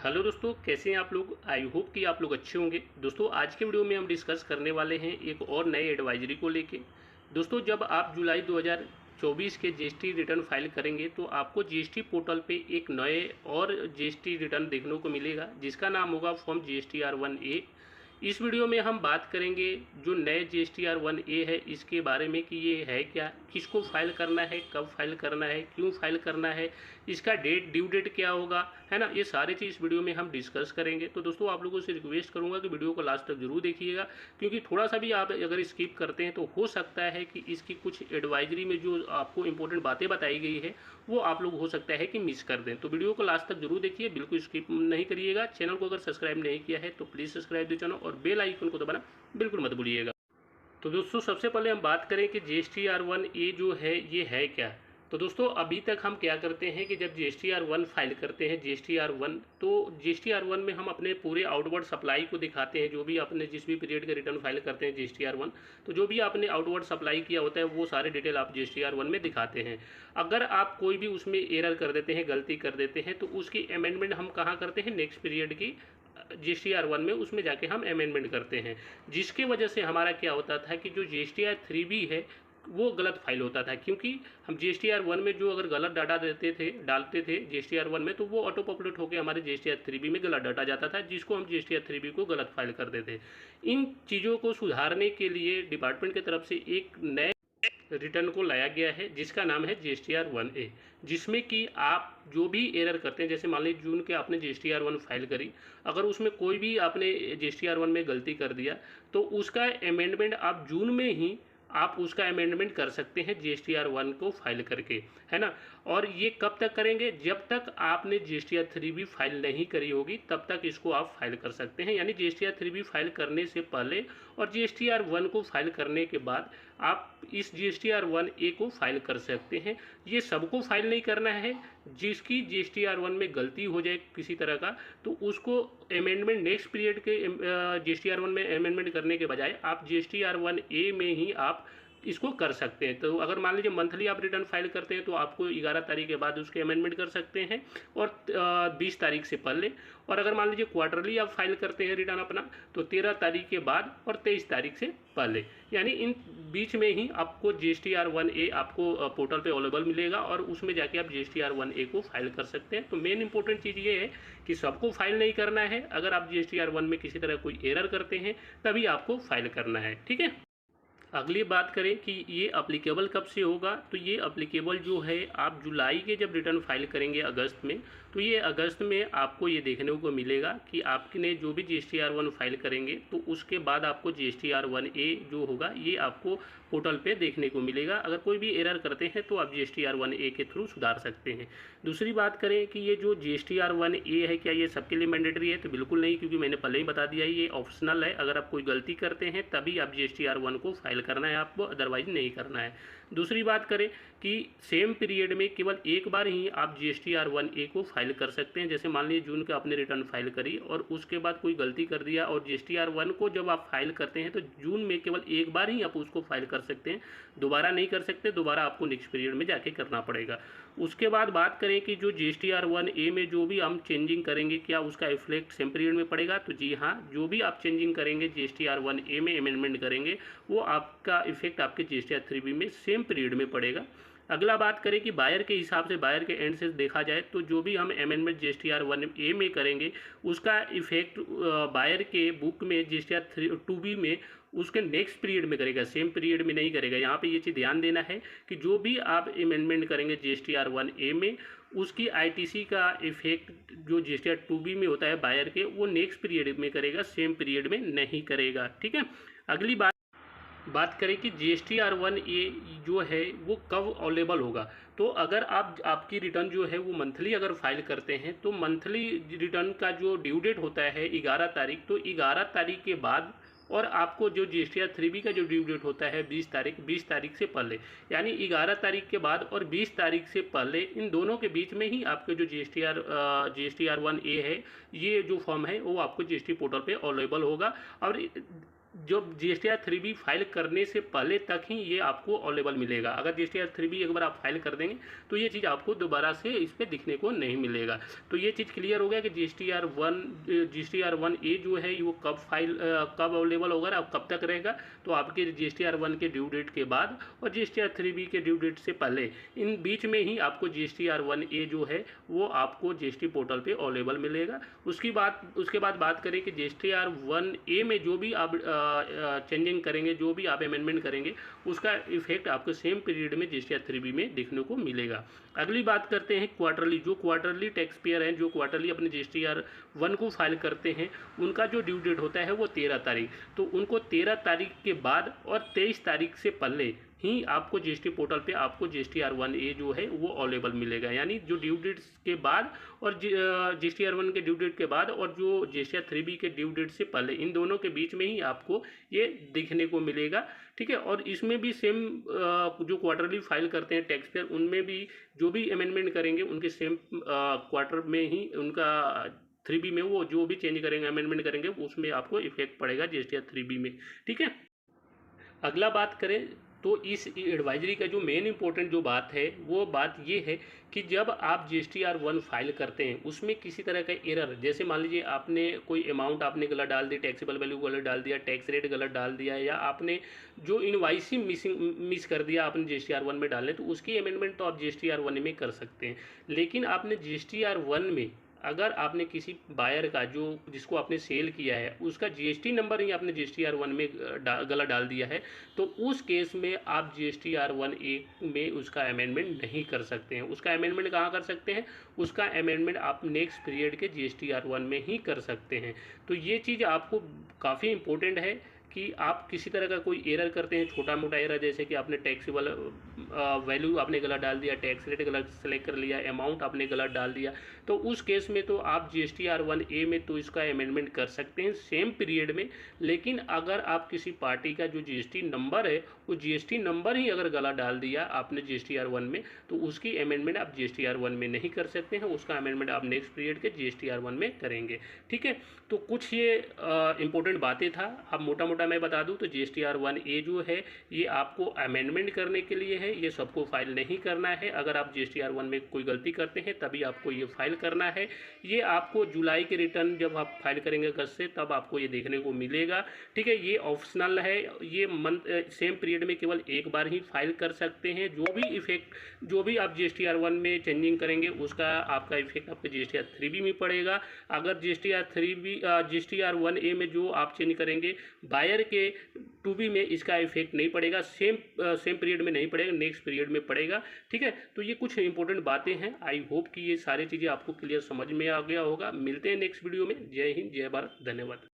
Hello दोस्तों, कैसे हैं आप लोग। आई होप कि आप लोग अच्छे होंगे। दोस्तों आज के वीडियो में हम डिस्कस करने वाले हैं एक और नए एडवाइजरी को लेके। दोस्तों जब आप जुलाई 2024 के जीएसटी रिटर्न फाइल करेंगे तो आपको जीएसटी पोर्टल पे एक नए और जीएसटी रिटर्न देखने को मिलेगा जिसका नाम होगा फॉर्म GSTR-1A। इस वीडियो में हम बात करेंगे जो नए GSTR-1A है इसके बारे में कि ये है क्या, किसको फाइल करना है, कब फाइल करना है, क्यों फाइल करना है, इसका ड्यू डेट क्या होगा, है ना। ये सारी चीज़ इस वीडियो में हम डिस्कस करेंगे। तो दोस्तों आप लोगों से रिक्वेस्ट करूंगा कि वीडियो को लास्ट तक जरूर देखिएगा, क्योंकि थोड़ा सा भी आप अगर स्किप करते हैं तो हो सकता है कि इसकी कुछ एडवाइजरी में जो आपको इंपॉर्टेंट बातें बताई गई है वो आप लोग हो सकता है कि मिस कर दें। तो वीडियो को लास्ट तक जरूर देखिए, बिल्कुल स्किप नहीं करिएगा। चैनल को अगर सब्सक्राइब नहीं किया है तो प्लीज़ सब्सक्राइब द चैनल और बेल आइकन को दबाना बिल्कुल मत भूलिएगा। तो दोस्तों सबसे पहले हम बात करें कि GSTR-1A जो है ये है क्या। तो दोस्तों अभी तक हम क्या करते हैं कि जब GSTR-1 फाइल करते हैं GSTR-1, तो GSTR-1 में हम अपने पूरे आउटवर्ड सप्लाई को दिखाते हैं। जो भी आपने जिस भी पीरियड के रिटर्न फाइल करते हैं GSTR-1, तो जो भी आपने आउटवर्ड सप्लाई किया होता है वो सारे डिटेल आप GSTR-1 में दिखाते हैं। अगर आप कोई भी उसमें एरर कर देते हैं, गलती कर देते हैं, तो उसकी अमेंडमेंट हम कहाँ करते हैं, नेक्स्ट पीरियड की GSTR-1 में उसमें जाके हम अमेंडमेंट करते हैं। जिसकी वजह से हमारा क्या होता था कि जो GSTR-3B है वो गलत फाइल होता था, क्योंकि हम GSTR-1 में जो अगर गलत डाटा डालते थे GSTR-1 में, तो वो ऑटो पॉपुलेट होकर हमारे GSTR-3B में गलत डाटा जाता था, जिसको हम GSTR-3B को गलत फाइल करते थे। इन चीज़ों को सुधारने के लिए डिपार्टमेंट की तरफ से एक नए रिटर्न को लाया गया है जिसका नाम है GSTR-1A, जिसमें कि आप जो भी एरर करते हैं, जैसे मान लीजिए जून के आपने GSTR-1 फाइल करी, अगर उसमें कोई भी आपने GSTR-1 में गलती कर दिया तो उसका अमेंडमेंट आप जून में ही आप उसका अमेंडमेंट कर सकते हैं GSTR-1 को फाइल करके, है ना। और ये कब तक करेंगे, जब तक आपने GSTR-3B फाइल नहीं करी होगी तब तक इसको आप फाइल कर सकते हैं। यानी GSTR-3B फाइल करने से पहले और GSTR-1 को फाइल करने के बाद आप इस GSTR-1A को फाइल कर सकते हैं। ये सबको फाइल नहीं करना है। जिसकी GSTR-1 में गलती हो जाए किसी तरह का, तो उसको अमेंडमेंट नेक्स्ट पीरियड के GSTR-1 में अमेंडमेंट करने के बजाय आप GSTR-1A में ही आप इसको कर सकते हैं। तो अगर मान लीजिए मंथली आप रिटर्न फाइल करते हैं तो आपको 11 तारीख के बाद उसके अमेंडमेंट कर सकते हैं और 20 तारीख से पहले। और अगर मान लीजिए क्वार्टरली आप फाइल करते हैं रिटर्न अपना, तो 13 तारीख के बाद और 23 तारीख से पहले, यानी इन बीच में ही आपको GSTR-1A आपको पोर्टल पे अवेलेबल मिलेगा और उसमें जाके आप GSTR-1A को फाइल कर सकते हैं। तो मेन इंपॉर्टेंट चीज़ ये है कि सबको फाइल नहीं करना है। अगर आप GSTR-1 में किसी तरह कोई एरर करते हैं तभी आपको फाइल करना है, ठीक है। अगली बात करें कि ये अप्लीकेबल कब से होगा, तो ये अप्लीकेबल जो है आप जुलाई के जब रिटर्न फाइल करेंगे अगस्त में, तो ये अगस्त में आपको ये देखने को मिलेगा कि आपने जो भी GSTR-1 फाइल करेंगे तो उसके बाद आपको GSTR-1A जो होगा ये आपको पोर्टल पे देखने को मिलेगा। अगर कोई भी एरर करते हैं तो आप GSTR-1A के थ्रू सुधार सकते हैं। दूसरी बात करें कि ये जो GSTR-1A है क्या ये सबके लिए मैंडेटरी है, तो बिल्कुल नहीं, क्योंकि मैंने पहले ही बता दिया है ये ऑप्शनल है। अगर आप कोई गलती करते हैं तभी आप GSTR-1 को फाइल करना है आपको, अदरवाइज नहीं करना है। दूसरी बात करें कि सेम पीरियड में केवल एक बार ही आप GSTR-1A को फाइल कर सकते हैं। जैसे मान लीजिए जून का आपने रिटर्न फाइल करी और उसके बाद कोई गलती कर दिया, और GSTR-1 को जब आप फाइल करते हैं तो जून में केवल एक बार ही आप उसको फाइल कर सकते हैं, दोबारा नहीं कर सकते, दोबारा आपको नेक्स्ट पीरियड में जाके करना पड़ेगा। उसके बाद बात करें कि जो GSTR-1A में जो भी हम चेंजिंग करेंगे क्या उसका इफेक्ट सेम पीरियड में पड़ेगा, तो जी हाँ, जो भी आप चेंजिंग करेंगे GSTR-1A में अमेंडमेंट करेंगे वो आपका इफेक्ट आपके GSTR-3B में सेम पीरियड में पड़ेगा। अगला बात करें कि बायर के हिसाब से, बायर के एंड से देखा जाए तो जो भी हम अमेंडमेंट GSTR-1A में करेंगे उसका इफेक्ट बायर के बुक में GSTR-2B में उसके नेक्स्ट पीरियड में करेगा, सेम पीरियड में नहीं करेगा। यहाँ पे ये चीज़ ध्यान देना है कि जो भी आप अमेंडमेंट करेंगे GSTR-1A में उसकी ITC का इफेक्ट जो GSTR-2B में होता है बायर के, वो नेक्स्ट पीरियड में करेगा, सेम पीरियड में नहीं करेगा, ठीक है। अगली बात करें कि GSTR-1A जो है वो कब अवेलेबल होगा, तो अगर आपकी रिटर्न जो है वो मंथली अगर फाइल करते हैं तो मंथली रिटर्न का जो ड्यू डेट होता है 11 तारीख, तो 11 तारीख के बाद, और आपको जो GSTR-3B का जो ड्यू डेट होता है 20 तारीख से पहले, यानी 11 तारीख के बाद और 20 तारीख से पहले, इन दोनों के बीच में ही आपके जो GSTR-1A है ये जो फॉर्म है वो आपको GST पोर्टल पे अवेलेबल होगा। और जब GSTR 3B फाइल करने से पहले तक ही ये आपको अवेलेबल मिलेगा। अगर GSTR 3B एक बार आप फाइल कर देंगे तो ये चीज़ आपको दोबारा से इस पर दिखने को नहीं मिलेगा। तो ये चीज़ क्लियर हो गया कि GSTR 1A जो है वो कब अवेलेबल होगा और कब तक रहेगा। तो आपके GSTR 1 के ड्यू डेट के बाद और GSTR 3B के ड्यू डेट से पहले इन बीच में ही आपको GSTR 1A जो है वो आपको GST पोर्टल पे अवेलेबल मिलेगा। उसके बाद बात करें कि GSTR 1A में जो भी आप चेंजिंग करेंगे, जो भी आप अमेंडमेंट करेंगे, उसका इफेक्ट आपको सेम पीरियड में GSTR 3B में देखने को मिलेगा। अगली बात करते हैं क्वार्टरली। जो क्वार्टरली टैक्स पेयर हैं, जो क्वार्टरली अपने GSTR 1 को फाइल करते हैं, उनका जो ड्यू डेट होता है वो 13 तारीख। तो उनको 13 तारीख के बाद और 23 तारीख से पहले ही आपको GST पोर्टल पे आपको GSTR 1A जो है वो अवेलेबल मिलेगा। यानी जो ड्यू डेट्स के बाद और GSTR 1 के ड्यू डेट के बाद और जो GSTR 3B के ड्यू डेट से पहले, इन दोनों के बीच में ही आपको ये दिखने को मिलेगा। ठीक है, और इसमें भी सेम जो क्वार्टरली फाइल करते हैं टैक्स पेयर, उनमें भी जो भी अमेंडमेंट करेंगे उनके सेम क्वार्टर में ही उनका 3B में वो जो भी चेंज करेंगे, अमेंडमेंट करेंगे, उसमें आपको इफेक्ट पड़ेगा GSTR 3B में। ठीक है, अगला बात करें तो इस एडवाइजरी का जो मेन इंपॉर्टेंट जो बात है वो बात ये है कि जब आप GSTR 1 फाइल करते हैं उसमें किसी तरह का एरर, जैसे मान लीजिए आपने कोई अमाउंट आपने गलत डाल दी, टैक्सेबल वैल्यू गलत डाल दिया, टैक्स रेट गलत डाल दिया, या आपने जो इनवाइसिंग मिस कर दिया आपने GSTR 1 में डालने, तो उसकी अमेंडमेंट तो आप GSTR 1 में कर सकते हैं। लेकिन आपने GSTR 1 में अगर आपने किसी बायर का जो जिसको आपने सेल किया है उसका GST नंबर ही आपने GSTR 1 में गलत डाल दिया है, तो उस केस में आप GSTR 1A में उसका अमेंडमेंट नहीं कर सकते हैं। उसका अमेंडमेंट कहाँ कर सकते हैं? उसका अमेंडमेंट आप नेक्स्ट पीरियड के GSTR 1 में ही कर सकते हैं। तो ये चीज़ आपको काफ़ी इंपॉर्टेंट है कि आप किसी तरह का कोई एरर करते हैं, छोटा मोटा एरर, जैसे कि आपने टैक्सेबल वैल्यू आपने गलत डाल दिया, टैक्स रेट गलत सेलेक्ट कर लिया, अमाउंट आपने गलत डाल दिया, तो उस केस में तो आप GSTR 1A में तो इसका अमेंडमेंट कर सकते हैं सेम पीरियड में। लेकिन अगर आप किसी पार्टी का जो GST नंबर है वो GST नंबर ही अगर गलत डाल दिया आपने GSTR 1 में, तो उसकी अमेंडमेंट आप GSTR 1 में नहीं कर सकते हैं। उसका अमेंडमेंट आप नेक्स्ट पीरियड के GSTR 1 में करेंगे। ठीक है, तो कुछ ये इंपॉर्टेंट बातें था। अब मोटा मोटा मैं बता दूं तो GSTR 1A जो है ये आपको अमेंडमेंट करने के लिए है, ये सबको फाइल नहीं करना है। अगर आप GSTR 1 में कोई गलती करते हैं तभी आपको ये फाइल करना है। ये आपको जुलाई के रिटर्न जब आप फाइल करेंगे अगस्त से, तब आपको ये देखने को मिलेगा। ठीक है, ये ऑप्शनल है, ये मंथ सेम पीरियड में केवल एक बार ही फाइल कर सकते हैं। जो भी आप GSTR 1 में चेंजिंग करेंगे उसका आपका इफेक्ट आपके GSTR 3B में पड़ेगा। अगर GSTR 1A में जो आप चेंज करेंगे बायर के 2B में इसका इफेक्ट नहीं पड़ेगा, सेम पीरियड में नहीं पड़ेगा, नेक्स्ट पीरियड में पड़ेगा। ठीक है, तो ये कुछ इंपॉर्टेंट बातें हैं। आई होप कि ये सारी चीज़ें आपको क्लियर समझ में आ गया होगा। मिलते हैं नेक्स्ट वीडियो में। जय हिंद, जय भारत, धन्यवाद।